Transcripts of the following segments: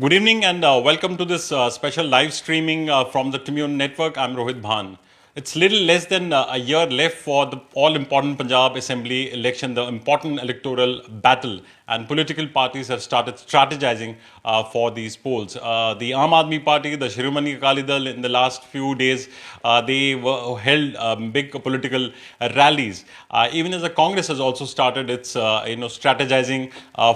Good evening and welcome to this special live streaming from the Commune Network. I'm Rohit Bhan. It's little less than a year left for the all-important Punjab Assembly election, the important electoral battle, and political parties have started strategizing for these polls. The Aam Aadmi Party, the Shiromani Akali Dal, in the last few days, they held big political rallies. Even as the Congress has also started its, strategizing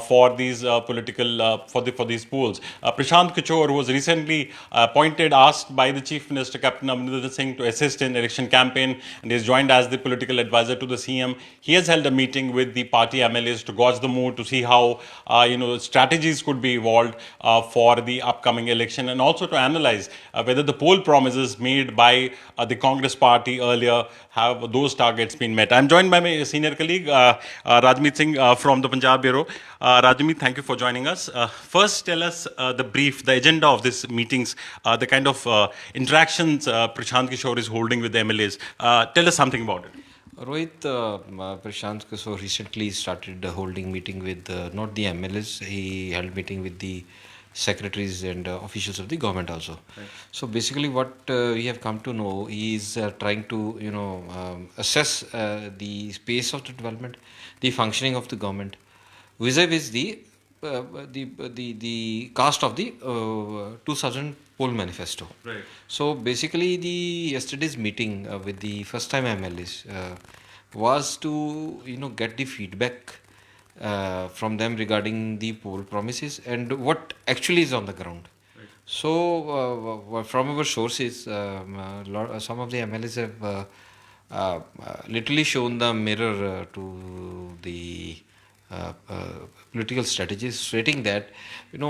for these for these polls. Prashant Kishore, who was recently appointed, asked by the Chief Minister Captain Amrinder Singh to assist in election campaign, and is joined as the political advisor to the CM. He has held a meeting with the party MLAs to gauge the mood, to see how strategies could be evolved for the upcoming election, and also to analyze whether the poll promises made by the Congress party earlier have those targets been met. I'm joined by my senior colleague Rajmeet Singh from the Punjab Bureau. Rajmeet, thank you for joining us. First, tell us the brief, the agenda of these meetings, the kind of interactions Prashant Kishore is holding with the MLAs. Tell us something about it. Rohit, Prashant Kishore recently started holding meeting with not the MLAs. He held meeting with the secretaries and officials of the government also. Right. So basically, what we have come to know, he is trying to assess the space of the development, the functioning of the government, vis-a-vis the cast of the 2000 poll manifesto. Right. So basically, the yesterday's meeting with the first-time MLAs was to get the feedback from them regarding the poll promises and what actually is on the ground. Right. So from our sources, some of the MLAs have literally shown the mirror to the political strategies, stating that the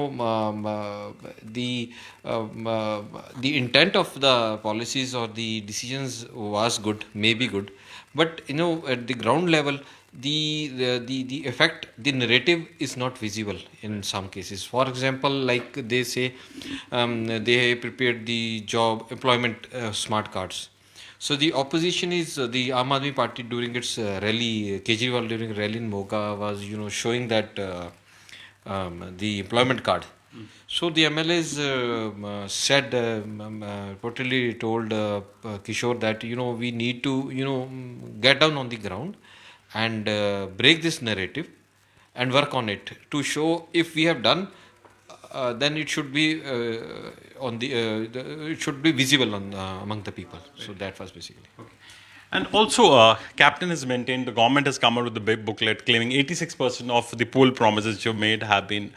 intent of the policies or the decisions was good, may be good, but at the ground level, the effect, the narrative is not visible in some cases. For example, like they say, they prepared the job employment smart cards. So the opposition is the Aam Aadmi Party during its rally, Kejriwal during rally in Moga was showing that the employment card. So the MLAs said, reportedly told Kishore that we need to get down on the ground and break this narrative and work on it to show if we have done, then it should be it should be visible on among the people. Right. So that was basically. Okay. And also, Captain has maintained the government has come out with a big booklet claiming 86% of the poll promises you made have been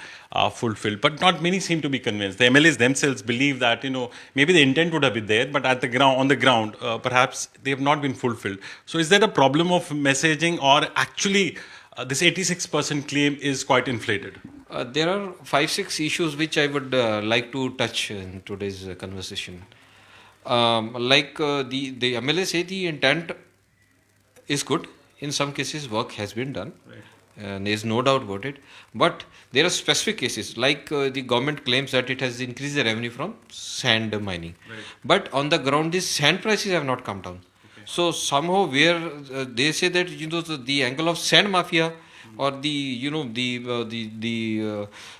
fulfilled. But not many seem to be convinced. The MLAs themselves believe that maybe the intent would have been there, but at the ground, on the ground, perhaps they have not been fulfilled. So, is there a problem of messaging, or actually this 86% claim is quite inflated? There are 5-6 issues which I would like to touch in today's conversation. The MLA say the intent is good. In some cases, work has been done. Right. There is no doubt about it. But there are specific cases, like the government claims that it has increased the revenue from sand mining. Right. But on the ground, these sand prices have not come down. Okay. So somehow, where they say that the angle of sand mafia or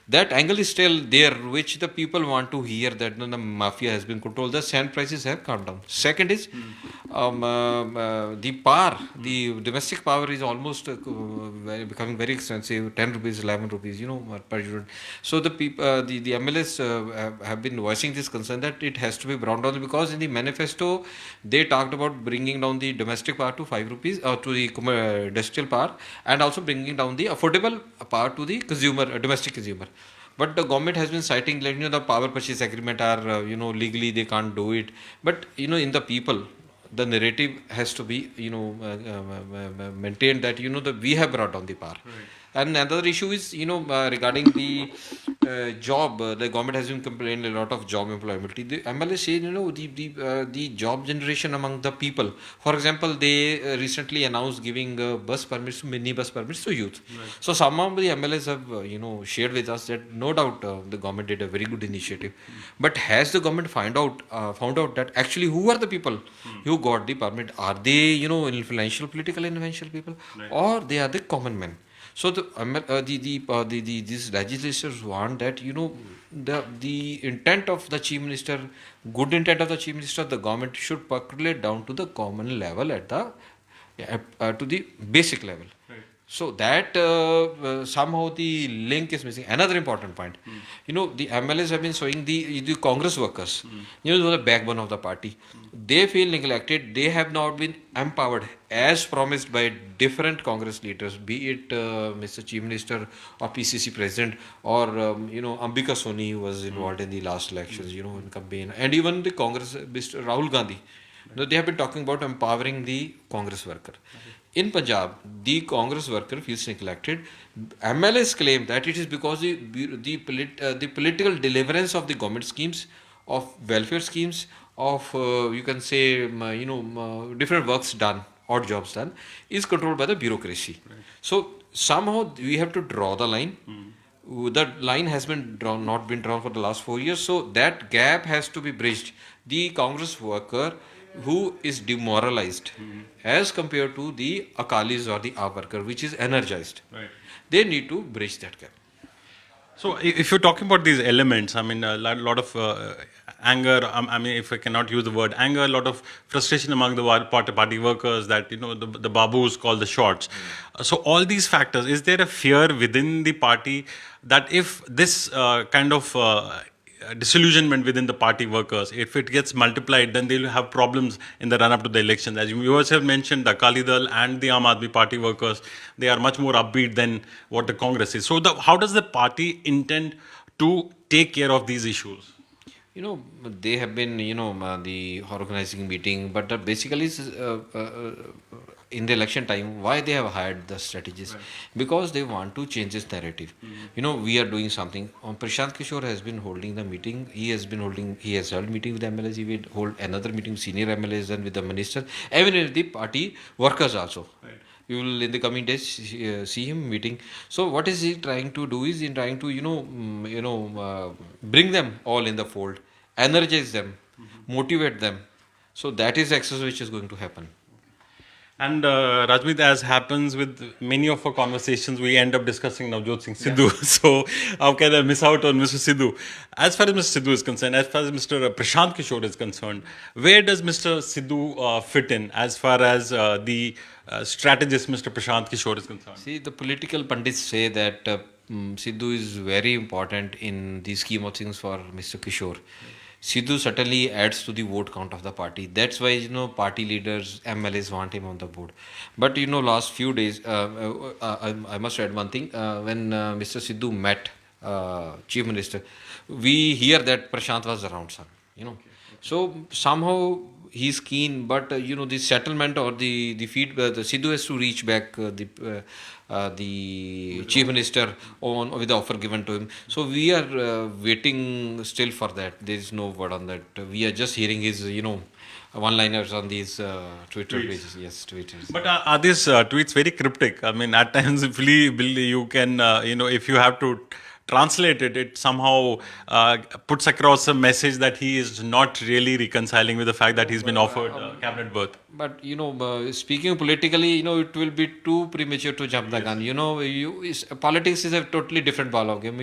that angle is still there, which the people want to hear, that the mafia has been controlled, the sand prices have come down. Second is the power, the domestic power is almost becoming very expensive, 10 rupees, 11 rupees, per unit. So the people, the MLAs have been voicing this concern that it has to be brought down, because in the manifesto they talked about bringing down the domestic power to 5 rupees, to the industrial power, and also bringing down the affordable power to the consumer, domestic consumer. But the government has been citing that the power purchase agreement are legally they can't do it. But in the people, the narrative has to be maintained that that we have brought down the power. Right. And another issue is regarding the job. The government has been complaining a lot of job employability. The MLA say the job generation among the people. For example, they recently announced giving bus permits, mini bus permits to youth. Right. So some of the MLAs have shared with us that no doubt the government did a very good initiative. But has the government found out that actually who are the people who got the permit? Are they influential, political influential people, right, or they are the common men? So these legislators want that the intent of the chief minister, good intent of the chief minister, the government should percolate down to the common level at the to the basic level. So that somehow the link is missing. Another important point, you know, the MLAs have been showing the Congress workers, you know, the backbone of the party. They feel neglected. They have not been empowered as promised by different Congress leaders, be it Mr. Chief Minister or PCC President or you know Ambika Soni, who was involved in the last elections, you know, in campaign, and even the Congress, Mr. Rahul Gandhi. You know, they have been talking about empowering the Congress worker. In Punjab, the Congress worker feels neglected. MLAs claim that it is because the political deliverance of the government schemes, of welfare schemes, of you can say different works done, odd jobs done, is controlled by the bureaucracy. So somehow we have to draw the line. That line has been drawn, not been drawn for the last 4 years. So that gap has to be bridged. The Congress worker who is demoralized as compared to the Akalis or the AAP worker, which is energized. Right. They need to bridge that gap. So, if you're talking about these elements, I mean, a lot of anger. I mean, if I cannot use the word anger, a lot of frustration among the party workers that you know the babus call the shots. So, all these factors. Is there a fear within the party that if this kind of disillusionment within the party workers, if it gets multiplied, then they'll have problems in the run up to the elections? As you yourself mentioned, the Akali Dal and the Aam Aadmi Party workers, they are much more upbeat than what the Congress is. So, how does the party intend to take care of these issues? You know, they have been, the organizing meeting, but basically, in the election time, why they have hired the strategists? Right. Because they want to change this narrative. You know, we are doing something. Prashant Kishore has been holding the meeting. He has held meeting with the MLAs. He will hold another meeting with senior MLAs and with the minister, even with the party workers also. Right. You will in the coming days see him meeting. So what is he trying to do? Is he trying to bring them all in the fold, energize them, motivate them. So that is exercise which is going to happen. And Rajmeet, as happens with many of our conversations, we end up discussing Navjot Singh Sidhu. Yeah. So how can I miss out on Mr. Sidhu? As far as Mr. Sidhu is concerned, as far as Mr. Prashant Kishore is concerned, where does Mr. Sidhu fit in as far as the strategist Mr. Prashant Kishore is concerned? See, the political pundits say that Sidhu is very important in the scheme of things for Mr. Kishore. Sidhu certainly adds to the vote count of the party. That's why, party leaders, MLAs want him on the board. But, last few days, I must add one thing. When Mr. Sidhu met Chief Minister, we hear that Prashant was around, sir. So somehow he's keen, but the settlement or the feedback, the Sidhu has to reach back the chief minister with the offer given to him. So we are waiting still for that. There is no word on that. We are just hearing his one-liners on these Twitter tweets. Pages. Yes, tweets. But are these tweets very cryptic? I mean, at times, if you can, if you have to translate it, it somehow puts across a message that he is not really reconciling with the fact that he's been offered cabinet berth. But speaking politically, it will be too premature to jump the gun. Politics is a totally different ball of game.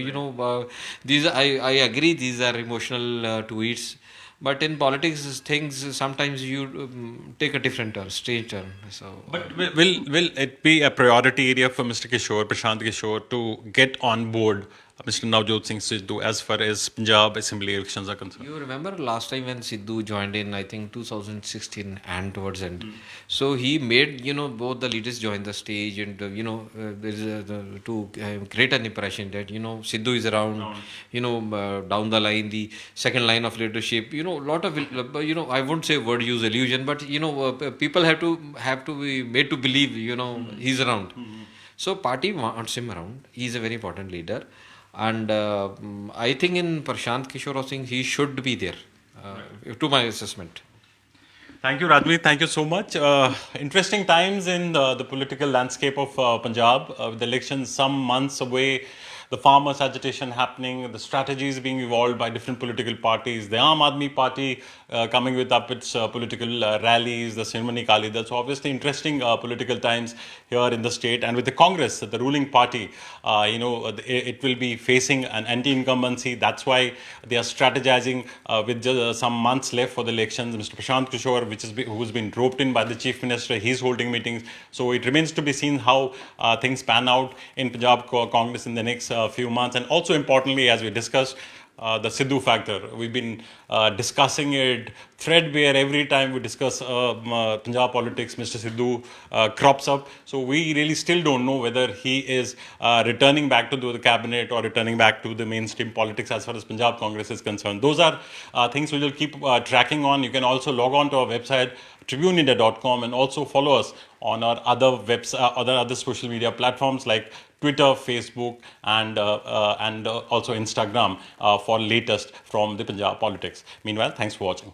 These I agree. These are emotional tweets. But in politics, things sometimes you take a different turn, strange turn. So, but will it be a priority area for Mr. Kishore, Prashant Kishore, to get on board Mr. Navjot Singh Sidhu as far as Punjab Assembly elections are concerned? You remember last time when Sidhu joined in, I think 2016 and towards end. So he made both the leaders join the stage, and there is to create an impression that Sidhu is around. Down the line, the second line of leadership. Lot of I won't say word use illusion, but people have to be made to believe he's around. So party wants him around. He's a very important leader. And I think in Prashant Kishore Singh, he should be there, to my assessment. Thank you, Rajmeet. Thank you so much. Interesting times in the political landscape of Punjab. With the elections some months away, the farmers' agitation happening, the strategies being evolved by different political parties, the Aam Aadmi Party coming with up its political rallies, the Shiromani Akali Dal. So obviously interesting political times here in the state, and with the Congress, the ruling party, it will be facing an anti-incumbency. That's why they are strategizing with just some months left for the elections. Mr. Prashant Kishore, who's been roped in by the Chief Minister, he's holding meetings. So it remains to be seen how things pan out in Punjab Congress in the next few months. And also importantly, as we discussed, the Sidhu factor. We've been discussing it threadbare every time we discuss Punjab politics. Mr. Sidhu crops up. So we really still don't know whether he is returning back to the cabinet or returning back to the mainstream politics as far as Punjab Congress is concerned. Those are things we will keep tracking on. You can also log on to our website, tribuneindia.com, and also follow us on our other other social media platforms like Twitter, Facebook, and also Instagram for latest from the Punjab politics. Meanwhile, thanks for watching.